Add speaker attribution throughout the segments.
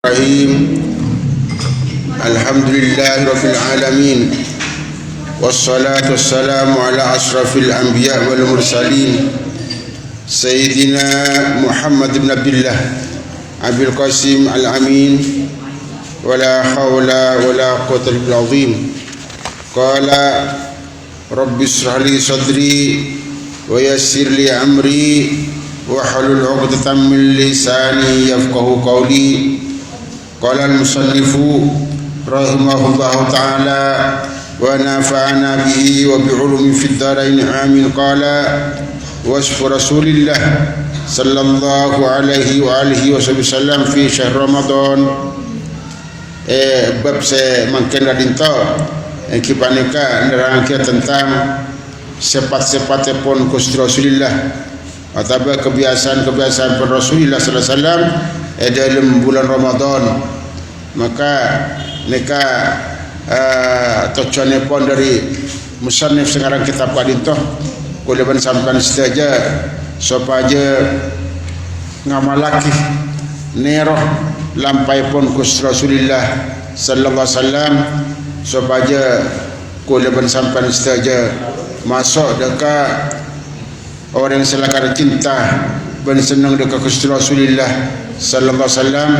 Speaker 1: Bismillahirrahmanirrahim. Alhamdulillahirabbil alamin. Wassalatu wassalamu ala asrafil anbiya wal mursalin Sayyidina Muhammad ibn Abdullah Abil Qasim al-Amin. Wala hawla wala quwwata illa billah. Qala Rabbi ishrah li sadri wa yassir li amri wa hlul 'uqdatam min lisani yafqahu qawli. Qala al-musannifu rahimahullahu ta'ala wa nafa'ana bihi wa bi'ulumi fid dharain amin. Qala wasfu rasulillah sallallahu alaihi wa alihi wasallam fi syahr Ramadan. Bab saya mungkin radinta kipaneka nerangkan tentang sifat-sifat pun Gusti Rasulillah atau kebiasaan-kebiasaan Rasulullah sallallahu alaihi wasallam dalam bulan Ramadan. Maka neka tocone pon dari musannif sekarang kitab kadintoh kuleban sampan saja supaya ngamalaki neroh lampai pon Gusti Rasulullah sallallahu alaihi wasallam supaya kuleban sampan saja masuk dekat orang yang selakar cinta dan senang dekat Gusti Rasulullah sallallahu alaihi wasallam.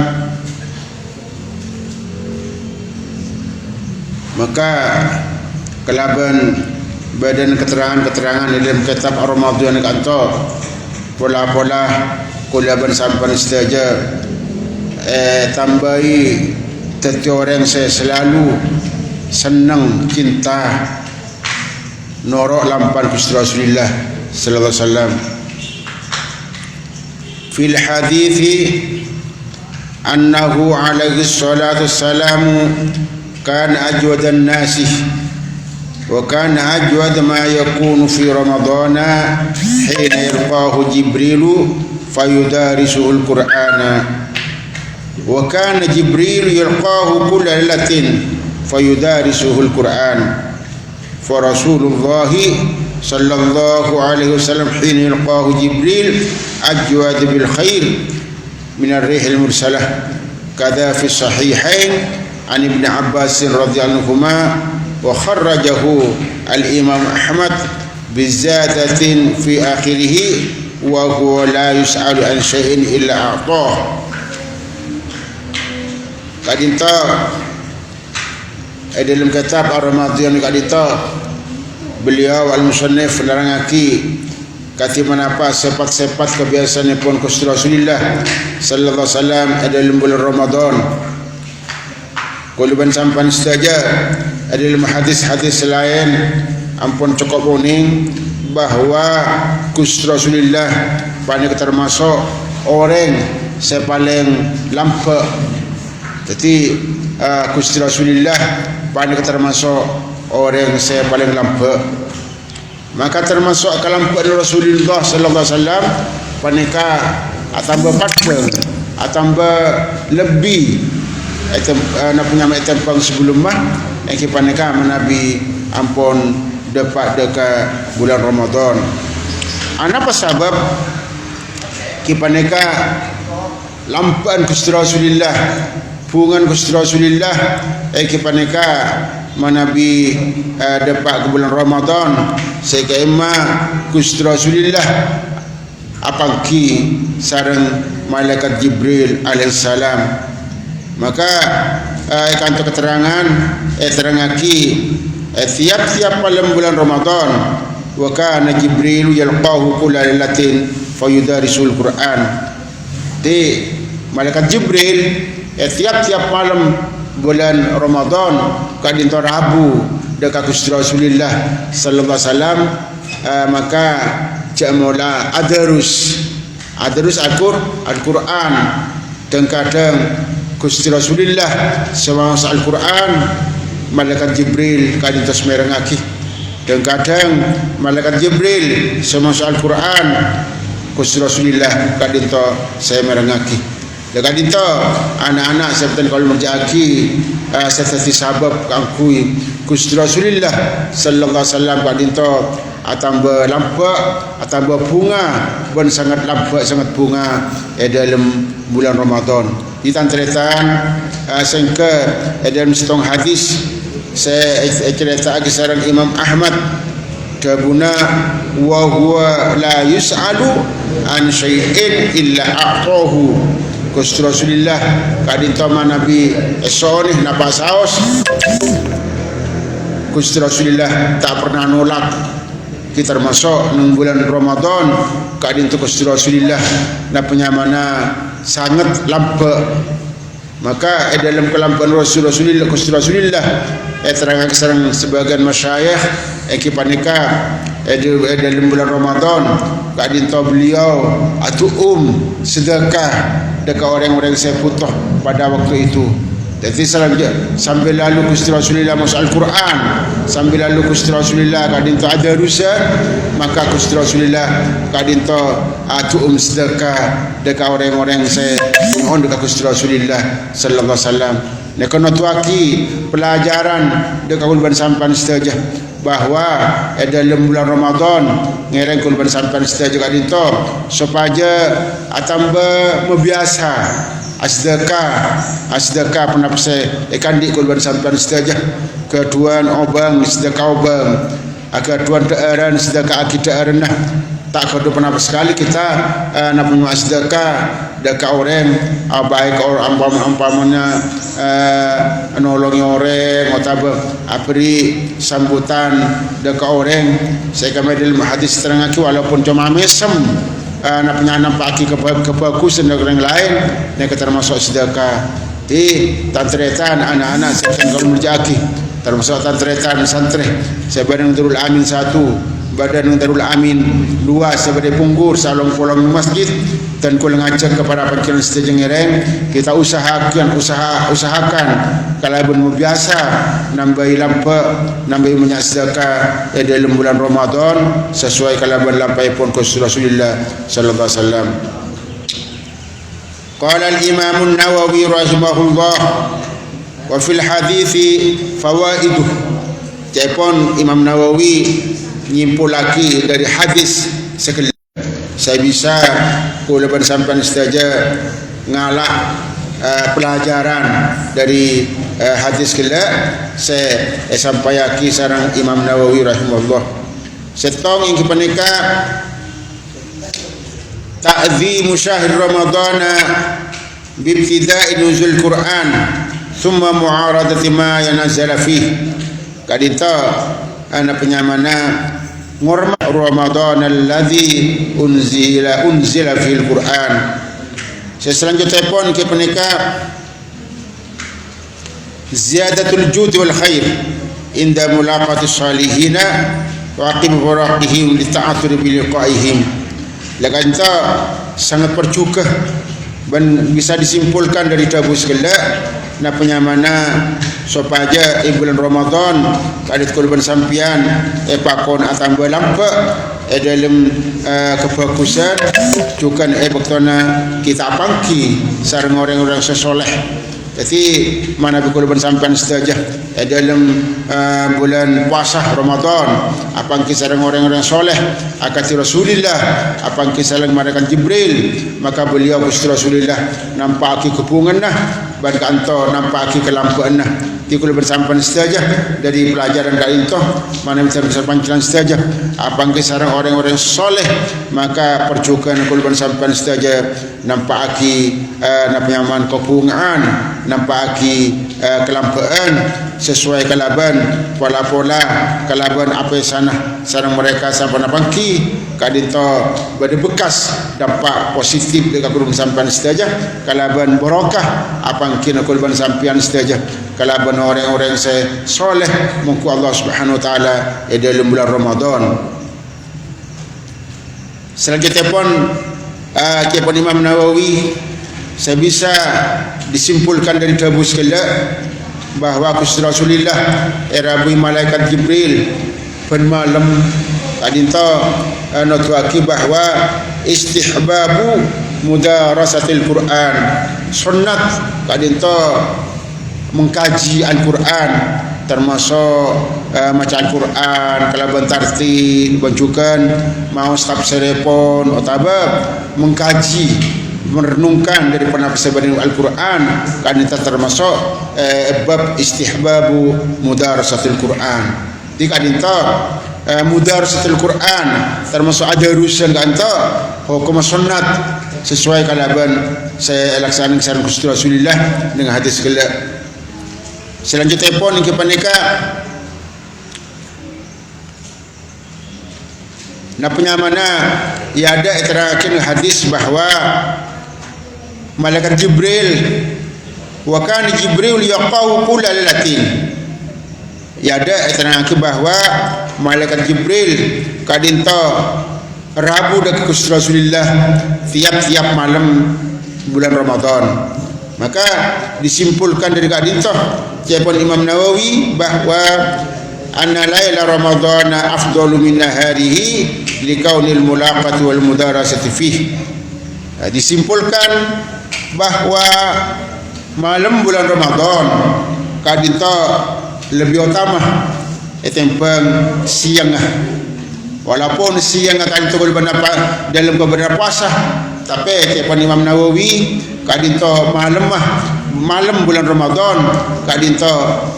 Speaker 1: Maka kelaban badan keterangan-keterangan dalam kitab Ar-Ramadan kanto pola-pola kulaban sampai saja tambahi tetapi orang saya selalu senang cinta norok lampan Gusti Rasulullah sallallahu alaihi wasallam. Fil hadithi annahu alaihi salatu wassalamu كان أجود الناس وكان أجود ما يكون في رمضان حين يلقاه جبريل فيدارسه القرآن وكان جبريل يلقاه كل ليلة فيدارسه القرآن فرسول الله صلى الله عليه وسلم حين يلقاه جبريل أجود بالخير من الريح المرسلة كذا في الصحيحين عن ابن عباس رضي الله عنهما وخرجه الإمام أحمد بزيادة في آخره وهو لا يسأل عن شيء إلا أعطاه. Kadinta dalam kitab Ar-Ramadan kadinta beliau al-musannif nerangaki kati menapa sifat-sifat kebiasaan pun Gusti Rasulullah sallallahu alaihi wasallam dalam bulan Ramadan. Kuluban sampan saja ada dalam hadis-hadis lain ampun cukup uning bahawa Gusti Rasulullah panik termasuk orang yang paling lampak. Jadi Gusti Rasulullah panik termasuk orang yang paling lampak. Maka termasuk kelampak Rasulullah sallallahu alaihi wasallam panika atamba pateng atamba lebih nak punya tempang sebelum mah kita paneka menabi ampun dapat dekat bulan Ramadan. Apa sebab kita paneka lampan Gusti Rasulullah pungan Gusti Rasulullah kita paneka menabi dapat ke bulan Ramadan sehingga Gusti Rasulullah apangki sareng malaikat Jibril alaihissalam. Maka kantor keterangan terangaki tiap-tiap malam bulan Ramadan wa kana Jibril yalqahu kulla lailatin fayudarisul Quran. Di malaikat Jibril tiap-tiap malam bulan Ramadan kadinto Rabu dekat Gusti Rasulullah sallallahu alaihi wasallam. Maka jamula adarus Al-Quran dan kadang Gusti Rasulullah semasa Al-Quran malaikat Jibril kadinto semerangaki dan kadang malaikat Jibril semasa Al-Quran Gusti Rasulullah kadinto saya merangaki dan kadinto anak-anak serta kalau menjaki serta sabab kangkui Gusti Rasulullah sallallahu alaihi wasallam kadinto atamba lampak atamba bunga pun sangat lampak sangat bunga dalam bulan Ramadan. di tantretan sengke dalam setong hadis saya cerita lagi sarang Imam Ahmad kabuna wa huwa la yus'alu an syai'in illa a'tahu. Gusti Rasulullah kadin tama Nabi esonih napa saos Gusti Rasulullah tak pernah nolak kita termasuk nang bulan Ramadan kadin tu Gusti Rasulullah na penyamana sangat lampe maka dalam kelampuan Rasulullah Gusti Rasulullah terang sareng sebagian masyayikh kipanika dalam bulan Ramadan kadin tu beliau atu sedekah dekat orang-orang saya putus pada waktu itu. Jadi sambil lalu Gusti Rasulullah masuk Al-Quran, sambil lalu Gusti Rasulullah kadin tu ada rusa, maka Gusti Rasulullah kadin tu sedekah dekat orang-orang saya mohon dekat Gusti Rasulullah sallallahu alaihi wasallam. Nek kono tuaki pelajaran dekat kulban sampan setajah bahawa dalam bulan Ramadan ngereng kulban sampan setajah kadin tu supaya atamba membiasa asdaka pernah saya kandi kulban sampan setajah keduan obang sedekah obang keduan tearan sedekah akidah nah tak kado pernah sekali kita nak punya sedekah dekat orang baik orang umpamanya nolongi orang atau beri sambutan dekat orang saya kami dalam hadis terang aku walaupun cuma mesem nak punya nampak kebagusan dari orang lain yang termasuk sedekah di tantretan anak-anak saya kalau menjaki termasuk tantretan santri saya badan Darul Amin 1 badan Darul Amin 2 sebagai punggur salong kolong masjid dan kul ngajak kepada panggilan setajeng ngereng kita usahakan kalau belum biasa nambahi lampa nambahi minyak sedekah dalam bulan Ramadan sesuai kalau lampai pun Gusti Rasulullah sallallahu alaihi wasallam. Qala al-Imam an-Nawawi rahimahullah wa fil hadithi fawaiduh. Japon Imam Nawawi nyimpul lagi dari hadis sekali saya bisa kulaban sampai saja ngalah pelajaran dari hadis kala saya sampaikan sareng Imam Nawawi rahimahullah setong ing kepanika ta'zimu syahr Ramadan bibtida'i nuzul Quran thumma mu'aradati ma yanzala fihi kadita ana penyamana ngorma Ramadan alladzi unzila fil Quran. Selanjutnya pun ke penika ziyadatul jud wal khair inda mulaqati salihin wa aqim farahihim li ta'athur bi liqa'ihim. Laganta sangat percukah dan bisa disimpulkan dari tabu segala na penyamana supaya bulan Ramadan kadit kulban sampian pakon atamba lampa dalam kebagusan juga baktona kita pangki sareng orang-orang sesoleh. Jadi mana kulban sampian saja dalam bulan puasa Ramadan apangki sareng orang-orang soleh akati Rasulullah apangki sareng marakan Jibril maka beliau Gusti Rasulullah nampaki kepungan nah ban kanto nampaki kelampuan nah tikul bersampan saja dari pelajaran dari itu mana bisa pancalan saja apangki sareng orang-orang soleh maka percukan kulban sampan saja nampaki napunyaman kepungan nampaki kelampuan sesuai kalaban pola-pola kalaban apa sana sareng mereka sampai napangki kadito bade bekas dampak positif dekat kulban sampan saja kalaban barokah apangki kulban sampian saja kalaban orang-orang saya soleh mungku Allah Subhanahu wa taala dalam bulan Ramadan. Selanjutnya pun kipan Imam Nawawi saya bisa disimpulkan dari tabu sekala bahawa Gusti Rasulullah Rabi malaikat Jibril pen malam kadinta nutuaki bahawa istihbabu mudarasatil Quran sunnat kadinta mengkaji Al-Quran termasuk macam Al-Quran kalau bentarti bancukan mau tafsir pun atau mengkaji merenungkan dari penafsiran Al-Quran, kan itu termasuk bab istihbabu mudarasatul Quran. Jika itu mudarasatul Quran termasuk ada urusan kan itu hukum sunnat sesuai kalaban saya laksanakan kesaran Rasulullah dengan hadis kelak. Selanjutnya pun yang kepanika napanya mana ia ada terakhir hadis bahawa malaikat Jibril wa kana Jibril yaqahu kullal latin. Ia ada terakhir bahawa malaikat Jibril kadinta Rabu dak Rasulullah tiap-tiap malam bulan Ramadan. Maka disimpulkan dari kadinta Jepun Imam Nawawi bahawa anna laila ramadhana afdalu min naharihi likaunil mulaqati wal mudarasati fihi. Disimpulkan bahawa malam bulan Ramadan kadita lebih utama etempang siang. Walaupun siang akan itu dalam beberapa puasa, tapi Jepun Imam Nawawi kadita malam bulan Ramadan kadinto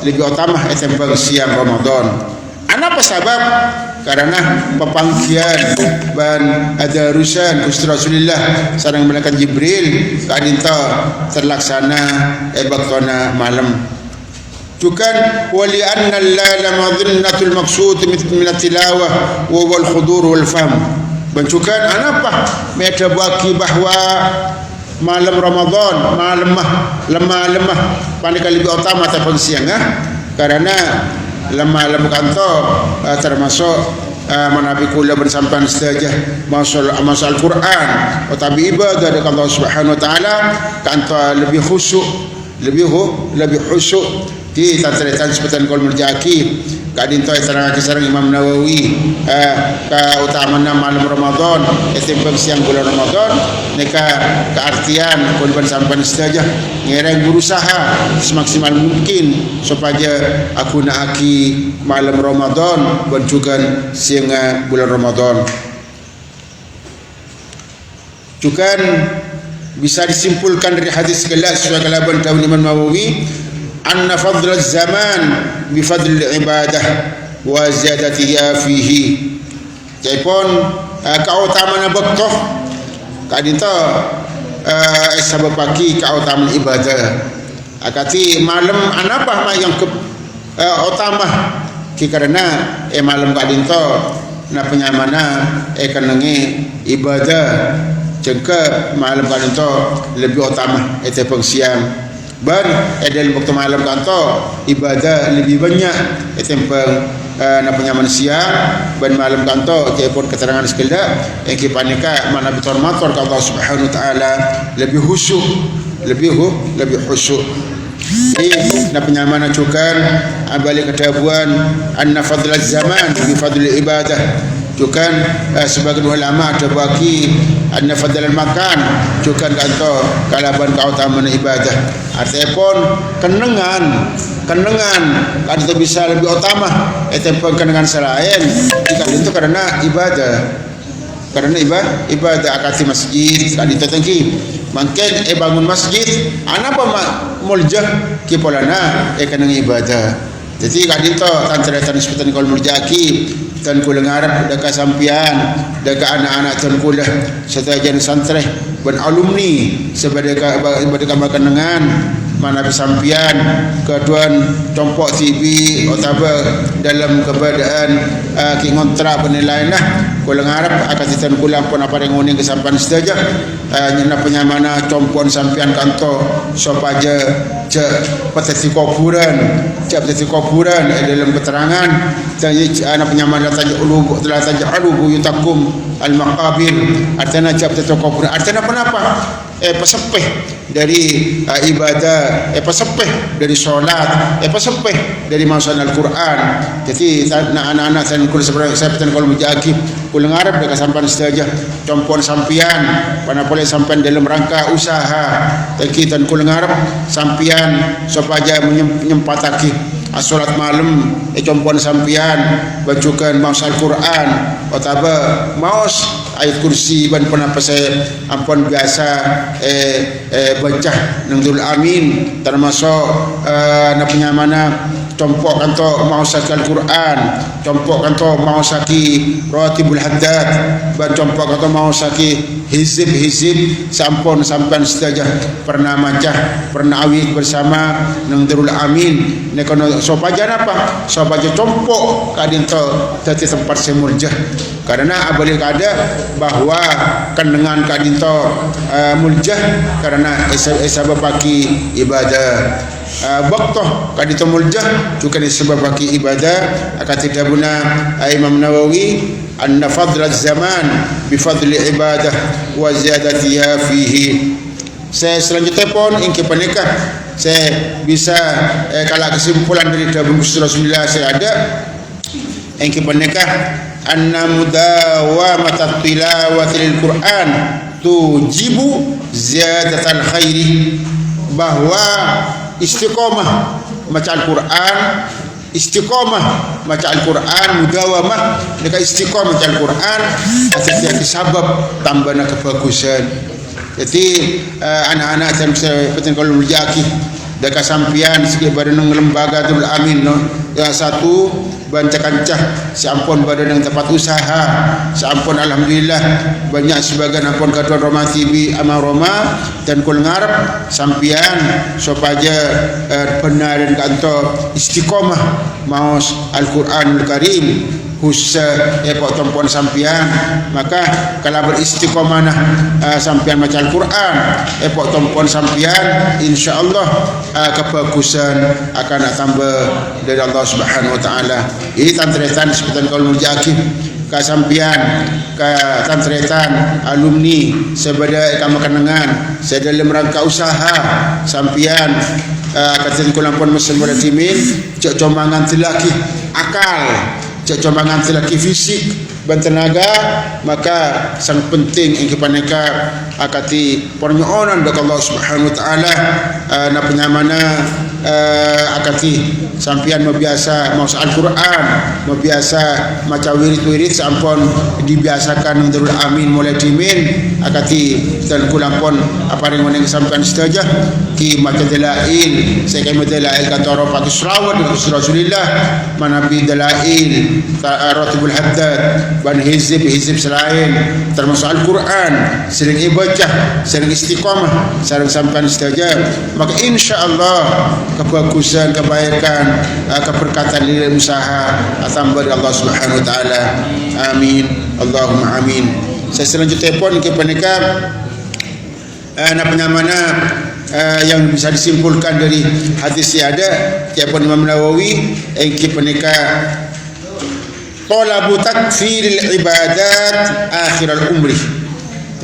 Speaker 1: lebih utama etempang siang Ramadan. Apa sebab? Karena pepangkian dan ada urusan Gusti Rasulullah sareng malaikat Jibril kadinto terlaksana waktuna malam. Tukan wali anna la madhinnatul maqsud min tilawah wa wal khudur wal fahm. Bencukan apa? Mereka bagi bahawa malam Ramadan lemah panik lebih utama daripada siang karena lemah kanto termasuk manabi kula bersampan saja masal Al-Quran tetapi ibadah dari Allah Subhanahu wa taala kanto lebih khusyuk lebih khusyuk di tantretan sebutan kol merjaki kadinto terang kisarang Imam Nawawi keutamaan malam Ramadan etempang siang bulan Ramadan neka keartian korban sampan saja ngereng berusaha semaksimal mungkin supaya aku naaki malam Ramadan dan juga siang bulan Ramadan. Juga bisa disimpulkan dari hadis kelas sesuai kalaban tahun Imam Nawawi anna fadl zaman bi fadl ibadah wa ziyadatiha fihi. Jaipun keutamaan bektoh kadita sabab pagi keutamaan ibadah akati malam anapa yang utama karena malam kadinto na penyamana kanangi ibadah jengke malam kadinto lebih utama etepeng siang ban dalam waktu malam kanto ibadah lebih banyak etempeng napanya manusia ban malam kanto jepun keterangan sekelak yang kipanika mana bitor mator ke Allah Subhanahu wa taala lebih khusyuk lebih khusyuk. Jadi napanya mana cukan balik ketabuan anna fadlaz zaman bi fadl ibadah cukan sebagian ulama ada bagi anna fadlal makan cukan kanto kalaban keutamaan ibadah artinya pun kenangan kan itu bisa lebih utama etempeng kenangan selain jika itu karena ibadah akati masjid kan itu tengki mungkin bangun masjid anapa muljah kipolana kenang ibadah. Jadi kadito tantratan sebutan kol murjaki tan kula ngarep dekat sampian dekat anak-anak tan kula setajan santre ban alumni sebadaka makanangan mana sampian keduan tompok TV otaba dalam keadaan ki ngontrak penilaian kula ngarep akan tan kula pun apa yang nguning kesampan saja nyena penyamana compon sampian kanto sopaja petisi kuburan dalam keterangan anak penyaman telah taj'alu buyutakum al-maqabir artinya petisi kuburan artinya kenapa pesepeh dari ibadah pesepeh dari solat pesepeh dari masalah Al-Quran. Jadi anak-anak saya kalau menjagi kula ngarep dekat sampan saja compon sampian pana boleh sampai dalam rangka usaha kita kula ngarep sampian supaya menyempataki solat malam compon sampian bacakan maus Al-Quran otaba maus ayat kursi ban pernah pasal ampun biasa baca nangdul amin termasuk na penyamana compok kanto mau saki Al-Quran, compok kanto mau saki Ratibul Haddad, ban compok kanto mau saki hizib sampun sampan setajah pernah macah pernah awik bersama nang Darul Amin nekono sopajan apa sopajan compok kadinto tadi tempat semurjah karena abalik ada bahwa kan dengan kadinto muljah karena esabab pagi ibadah waktu kadito muljah juga disebab bagi ibadah akan tidak guna Imam Nawawi anna fadl zaman bi fadli ibadah wa ziyadatiha fihi. Saya selanjutnya pun ingin penekah saya bisa kalau kesimpulan dari buku Rasulullah saya ada ingin penekah anna mudawamat tilawatil Quran tujibu ziyadatal khairi bahwa istiqomah baca Al-Quran istiqomah baca Al-Quran mudawamah dekat istiqomah baca Al-Quran setiap sebab tambahna kebagusan. Jadi anak-anak saya penting kalau berjaki dekat sampian sikit badan lembaga tu amin no yang satu banca kancah sampun badan yang tempat usaha sampun alhamdulillah banyak sebagian ampun katuan Roma TV ama Roma dan kul ngarep sampian supaya benar dan kantor istiqomah maus Al-Quranul Karim khusus epok tempuan sampian maka kalau beristiqomah sampian baca Al-Quran epok tempuan sampian insyaallah kebagusan akan tambah dari Allah Subhanahu wa taala. Ini tantretan sebutan kalau mujaki ka sampian ka tantretan alumni sebada ika makanangan saya dalam rangka usaha sampian kata kulampun mesin pada timin cok comangan telaki akal cok comangan telaki fisik dan tenaga maka sangat penting ingin paneka akati pernyonan dari Allah Subhanahu wa taala na penyamana akati sampian membiasa maus Al-Quran membiasa maca wirid-wirid sampun dibiasakan Darul Amin mulai dimin akati dan kulampun apa yang meneng sampean setajah ki maca dalail saya kami dalail kata Rafatul Sarawat dari Rasulullah manabi dalail Ratibul Haddad ban hizib selain termasuk Al-Quran sering ibadah sering istiqamah sering sampai setajah maka insyaallah kebagusan kebaikan keberkatan di usaha tambah dari Allah Subhanahu wa taala amin Allahumma amin. Saya selanjutnya pun ke penekar na penyamana yang bisa disimpulkan dari hadis yang ada kiapun Imam Nawawi ke penekar talabu takfiril ibadat akhiral umri.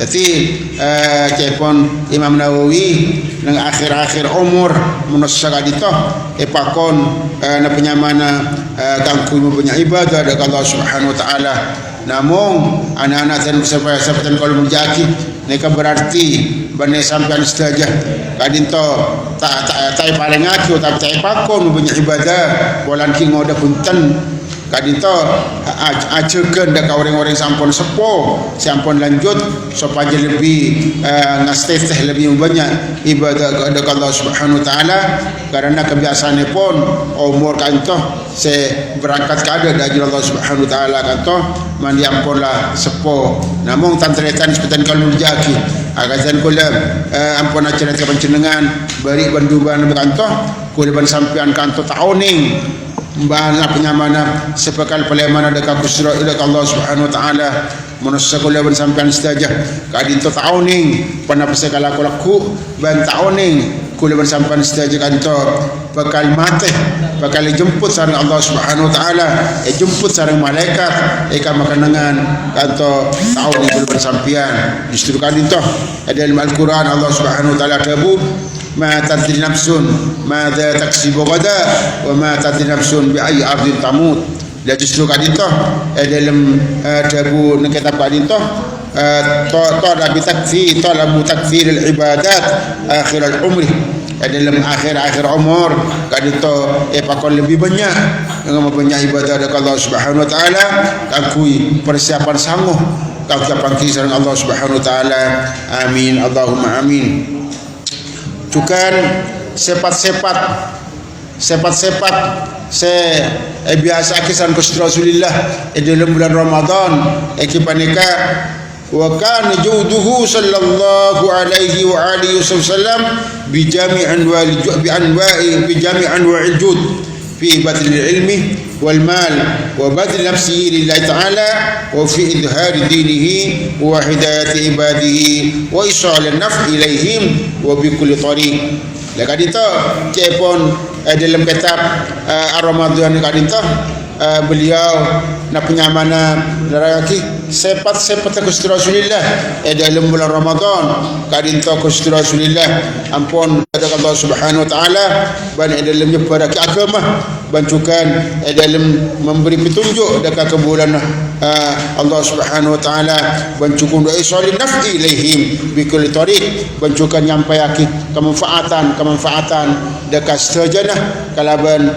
Speaker 1: Jadi kiapun Imam Nawawi nang akhir-akhir umur menusaka ditoh epakon na penyamana kangku punya ibadah dari Allah Subhanahu wa taala. Namun anak-anak dan sahabat kalau menjaki mereka berarti bane sampean setajah kadinto tak paling aku tak pakon punya ibadah bolan ki ngoda punten kadinto ajekeun dak orang-orang sampun sepo sampun lanjut supaya lebih ngasteteh lebih banyak ibadah kepada Allah Subhanahu wa taala karena kebiasaannya pun umur kanto se berangkat kada dari Allah Subhanahu wa taala kanto mandi ampunlah sepo namun tantretan sepetan kalau jaki agazan kula ampun acara panjenengan bari banduban kanto kula sampean kanto tauning mbana penyamana sepakal palemana dekat kusra ila Allah Subhanahu wa taala manusia kula ban sampean setajah kadinto tauning panapse kala kulaku ban tauning kula ban sampean setajah kanto bakal mate bakal jemput sareng Allah Subhanahu wa taala jemput sareng malaikat eka makanangan kanto tauning kula ban sampean justru kadinto dalam Al-Quran Allah Subhanahu wa taala tabu ma tadri nafsun madza taksibu gada wa ma tadri nafsun bi ayyi ardin tamut. Dan justru kadito dalam dabu nang kitab kadito talabu takfir al ibadat akhir al umri dalam akhir-akhir umur kadito pakon lebih banyak dengan banyak ibadah dekat Allah Subhanahu wa taala akui persiapan sangguh kau kapan kisah Allah Subhanahu wa taala. Amin Allahumma amin. Cukan sepat-sepat biasa kisan Rasulullah dalam bulan Ramadan kipanika wa kana juduhu sallallahu alaihi wa alihi wasallam bi jami'an wa'il jud fi badl ilmi wal mal wa badl nafsihi lillahi ta'ala wa fi idhar dinihi wa hidayati ibadihi wa isal an-naf' ilaihim wa bi kulli tariq. Kadito cepon dalam kitab Ar-Ramadan kadito beliau nak penyamana lagi sepat-sepat Gusti Rasulullah dalam bulan Ramadan kadito Gusti Rasulullah ampun pada Allah Subhanahu wa taala ban dalam nyebarake agama bancukan dalam memberi petunjuk dekat kebulan Allah Subhanahu wa taala bancukun doa salih naf'i ilaihim bi kulli tariq bancukan nyampaiake kemanfaatan dekat seterusnya kalaban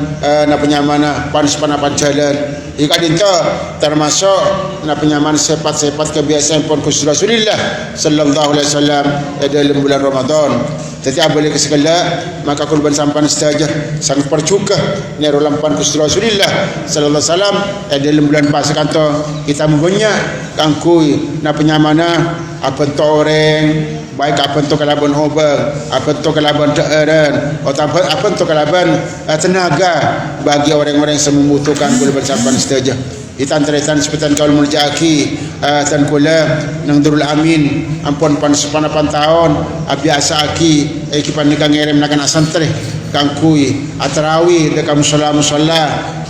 Speaker 1: na penyamana panas-panas jalan jika dinta termasuk na penyaman sepat-sepat kebiasaan pun Rasulullah sallallahu alaihi wasallam dalam bulan Ramadan. Setiap balik ke segala maka kurban sampan saja sangat percukah ni rolampan Rasulullah sallallahu alaihi wasallam dalam bulan puasa kanto kita mempunyai kangkui na penyamana apa tu orang baik apa tu kalaban hobang apa tu kalaban teran atau apa tu kalaban tenaga bagi orang-orang yang membutuhkan kurban sampan saja. Itan-teritan sepetan kaul muljaki tan kula nang Darul Amin ampun panapan tahun biasa aki kipan nikang ngerem nakan asantre kangkui atarawi dekat musalla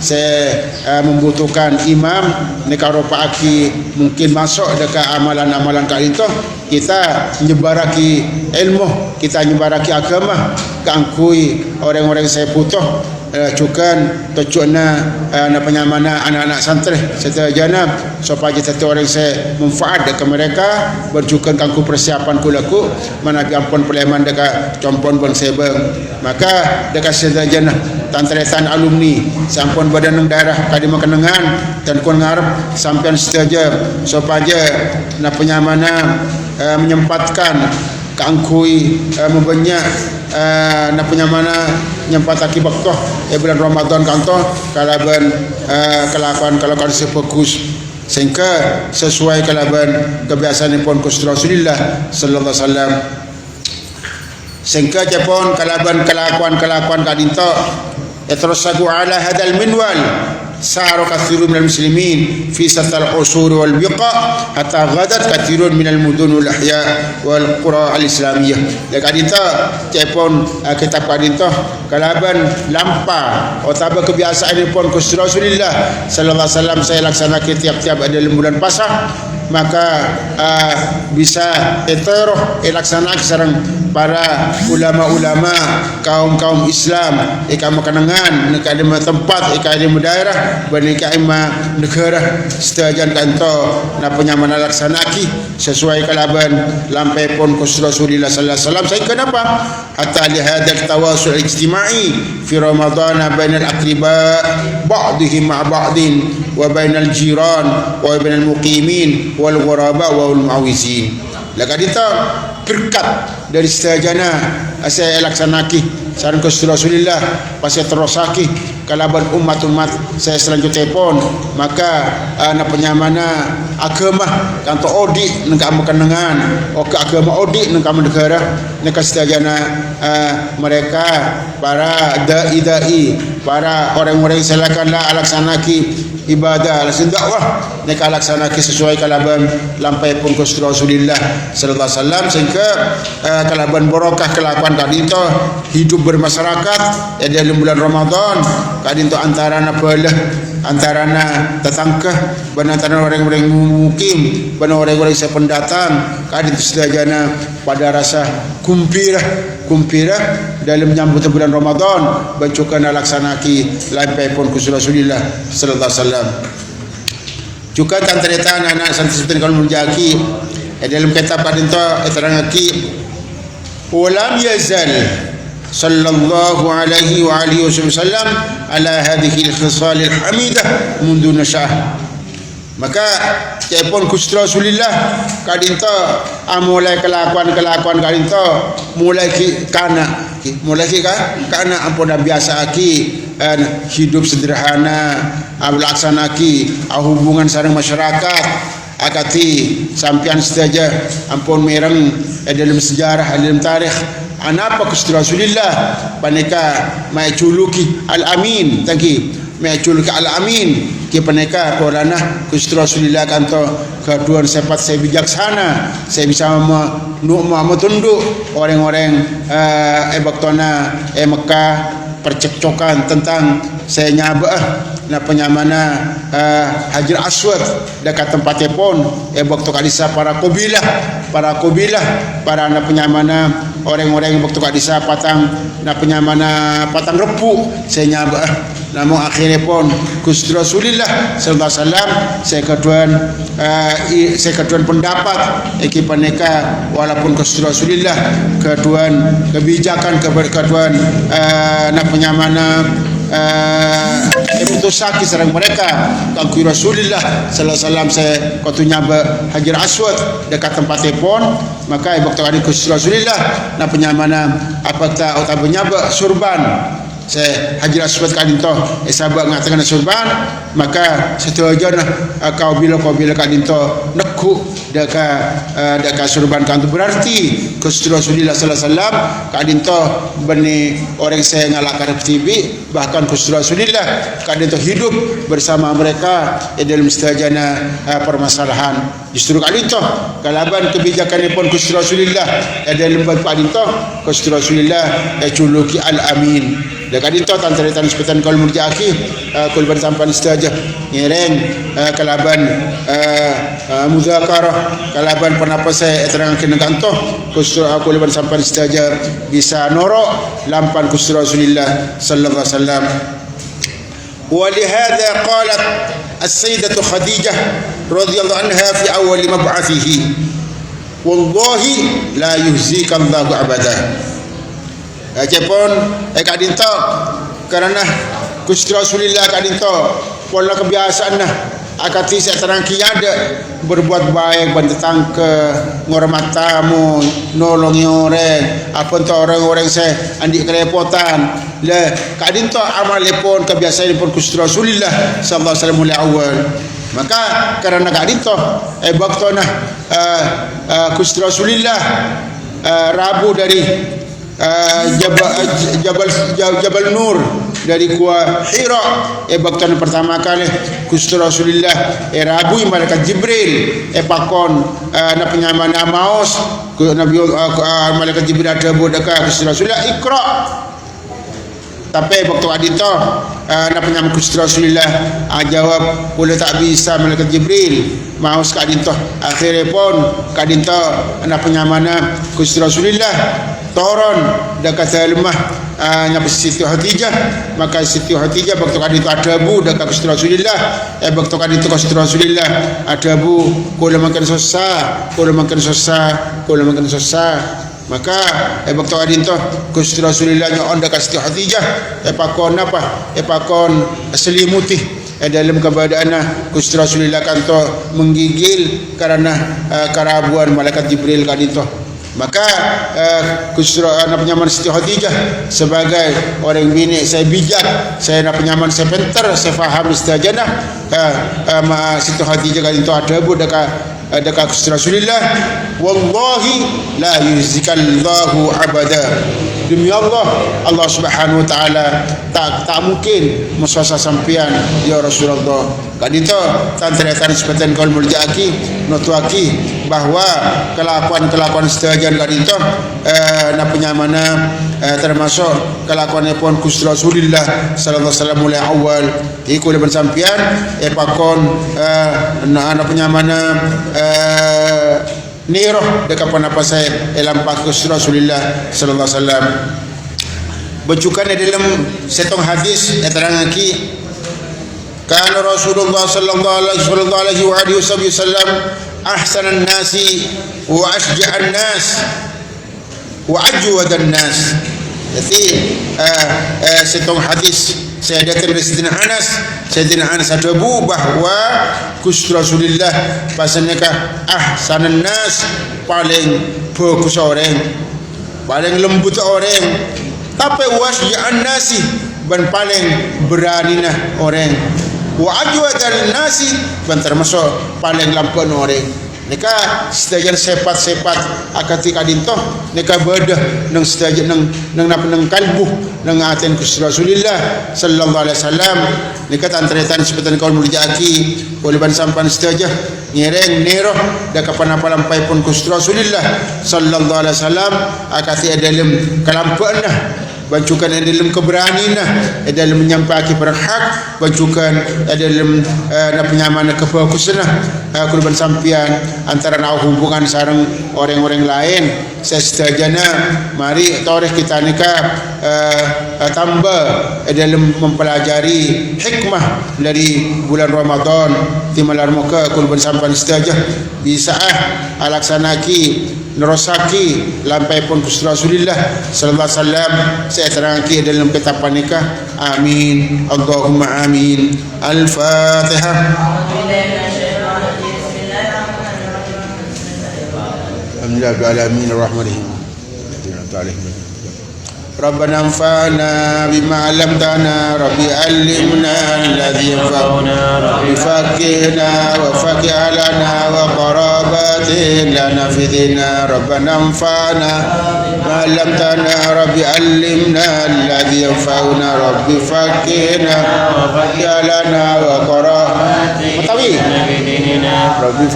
Speaker 1: saya membutuhkan imam nikaropa aki mungkin masuk dekat amalan-amalan kali itu kita nyebaraki ilmu kita nyebaraki agama kangkui orang-orang saya butuh cukan tujuannya na penyamana anak-anak santri serta janab supaya satu orang saya manfaat dekat mereka berjukan kangku persiapan kulaku mana ampun peleman dekat compon pun sebang maka dekat serta janab tantretan alumni sampun badan daerah kadi makenengan dan kun ngarep sampean setuju supaya na penyamana menyempatkan kangkui membanyak na penyamana nyempat akibat toh bulan Ramadan kanto kalaban kelakuan sefokus sehingga sesuai kalaban kebiasaan pun Rasulullah sallallahu alaihi wasallam sehingga japon kalaban kelakuan kadinto terus sagu ala hadal minwal سار كثير من المسلمين في سط العصور والبقاع حتى غدت كثير من المدن والأحياء والقرى الإسلامية. Kadita cepon kitab kadita kalaban lampa atau kebiasaan pun Rasulullah sallallahu alaihi wasallam saya laksanakan tiap-tiap dalam bulan puasa maka bisa eteroh laksanakan sareng para ulama-ulama kaum Islam ikam kenangan nekade tempat ikade daerah banika ima negara setajan kanto na penyamana laksanaki sesuai kalaban lampai pun Rasulullah sallallahu alaihi wasallam. Saya kenapa hatta li hadzal tawasul ijtimai fi Ramadan bainal aqriba ba'dihim ma ba'din wa bainal jiran wa bainal muqimin wal ghuraba wal muawizin. Lakadita berkat dari setajana saya laksanaki saran Rasulullah pasal terosaki kalaban umat saya selanjutnya pun maka na penyamana agama kanto odi nang kenangan ke agama odi nang negara nang setajana mereka para dai para orang-orang yang silakanlah laksanaki ibadah alasan dakwah nek laksanakan sesuai kalaban lampai pun Rasulullah sallallahu alaihi wasallam sehingga kalaban barokah kelakuan tadi itu hidup bermasyarakat dalam bulan Ramadan tadi itu antarana belah antarana tetangga antara orang-orang mukim benar orang-orang saya pendatang tadi itu sedajana pada rasa kumpira dalam menyambut bulan Ramadan bancukan laksanaki lampai pun Rasulullah sallallahu alaihi wasallam. Juga tantreta anak santri kalau menjaki dalam kitab padinto terangaki ulam yazal sallallahu alaihi wa alihi wasallam ala hadhihi al-khisal al-hamidah mundu nasyah. Maka telepon Gusti Rasulullah kadinta mulai kelakuan kadinta mulai kana ampun biasa hidup sederhana melaksanakan hubungan sareng masyarakat akati sampian saja ampun mereng dalam sejarah dalam tarikh anapa Gusti Rasulullah paneka mai culuki al-amin tangki mecul ke al-amin ke peneka korana Gusti Rasulullah kanto keduan sepat saya bijaksana saya bisa tunduk orang-orang baktona Mekah percekcokan tentang saya nyabah na penyamana Hajar Aswad dekat tempatnya pun waktu kadisa para kabilah para na penyamana orang-orang waktu kadisa patang na penyamana patang repu saya nyabah namun akhirnya pun Gusti Rasulullah sallallahu alaihi wasallam saya keduan pendapat paneka walaupun Gusti Rasulullah keduan kebijakan keduan na penyamana putusaki sareng mereka kangku Rasulullah sallallahu alaihi wasallam saya katunya Hajar Aswad dekat tempatnya pun maka waktu ada Gusti Rasulullah na penyamana apata utabanya surban saya Hajar Aswad kadinto sahabat ngatakan surban maka setuju kau bila kadinto neku deka surban kantu berarti Gusti Rasulullah sallallahu alaihi wasallam kadinto beni orang saya ngalakar TV bahkan Gusti Rasulullah kadinto hidup bersama mereka dalam setajana permasalahan justru kadinto kalaban kebijakanipun Gusti Rasulullah dalam kadinto Gusti Rasulullah culuki al-amin dekat itu tantaritan sepetan kal murjaki kul bersampan saja ngereng kalaban muzakarah kalaban penapa saya terangkan kanto Gusti kul bersampan saja bisa norok lampan Gusti Rasulullah sallallahu alaihi wasallam wa li hadha qalat as-sayyidah Khadijah radhiyallahu anha fi awal mab'athihi wallahi la yuhzika Allahu abada. Cepon kadinto karena Gusti Rasulullah kadinto pola kebiasaan akati saya terangki ada berbuat baik bantang ke ngormat tamu nolongi orang apa entah orang-orang saya andik kerepotan le kadinto amalipun kebiasaanipun Gusti Rasulullah sallallahu alaihi wasallam mulai awal maka karena kadinto baktona Gusti Rasulullah rabu dari Jabal Nur dari Gua Hira baktan pertama kali Gusti Rasulullah rabu malaikat Jibril pakon na penyamana maos Nabi malaikat Jibril ada bodaka Gusti Rasulullah Iqra tapi waktu adito na penyamana Gusti Rasulullah jawab boleh tak bisa malaikat Jibril maos kadinto akhirnya pun kadinto na penyamana Gusti Rasulullah toron dekat lemah nyapa Siti Khadijah maka Siti Khadijah waktu kadito ada bu dekat Gusti Rasulullah waktu kadito Gusti Rasulullah ada bu kula makan susah maka waktu kadito Gusti Rasulullah nyon dekat Siti Khadijah pakon apa pakon selimuti dalam keadaan Gusti Rasulullah kanto menggigil karena kerabuan malaikat Jibril kadito maka Gusti penyaman Siti Khadijah sebagai orang bini saya bijak saya penyaman saya pintar saya faham istajana Siti Khadijah kadito ada bu dekat Gusti Rasulullah wallahi la yuzikallahu abada demi Allah subhanahu wa ta'ala tak mungkin musasa sampian ya Rasulullah kadito tantretan sepetan kal murjaki notuaki bahwa kelakuan sedajan kadito na penyamana termasuk kelakuanipun Gusti Rasulullah sallallahu alaihi wasallam mulai awal iku le bersampian pakon na penyamana niroh dekat apa saya dalam Gusti Rasulullah sallallahu alaihi wasallam bercukan dalam setong hadis yang terangaki kana Rasulullah sallallahu alaihi wasallam ahsanan nasi wa ashja'an nas wa ajwadan nas Jadi setong hadis saya datang dari Sayyidina Anas ada bahwa Gusti Rasulullah pasanya ahsanan nas, paling bagus orang, paling lembut orang, tapi wasja'an nasi, dan paling berani orang, wa ajwadal nasi, dan termasuk paling lampuan orang. Nika setajan sepat akati kadintoh nika bedah nang setajan nang kalbu nang aten Gusti Rasulullah sallallahu alaihi wasallam nika tantretan sepetan kaul muljaki oliban sampan setaja nyereng nero da kapan-apa pun Gusti Rasulullah sallallahu alaihi wasallam akati dalam kalampuanna bancukan dalam keberanian dalam menyampaikan berhak bancukan dalam penyamaan kebagusan aku bersampian antara hubungan sareng orang-orang lain sestajana mari toreh kita nikah tambah dalam mempelajari hikmah dari bulan Ramadan timalar muka aku bersampian stajah bisa alaksanaki nerosaki lampai pun Gusti Rasulullah sallallahu alaihi wasallam saya terangki dalam ketetapan nikah. Amin. Allahumma amin. Al-Fatihah. Alhamdulillah alamin arrahmanirrahim. ربنا انفعنا بما علمتنا ربي علمنا الذي ينفعنا ربي فقهنا وفقه لنا وقرابات لنا في ديننا ربنا انفعنا بما علمتنا ربي علمنا الذي ينفعنا ربي فقهنا وفقه لنا وقرابات لنا في ديننا ربي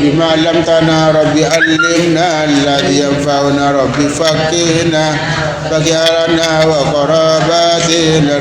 Speaker 1: بما علمتنا ربي علمنا الذي ينفعنا ربي فقهنا وقراباتنا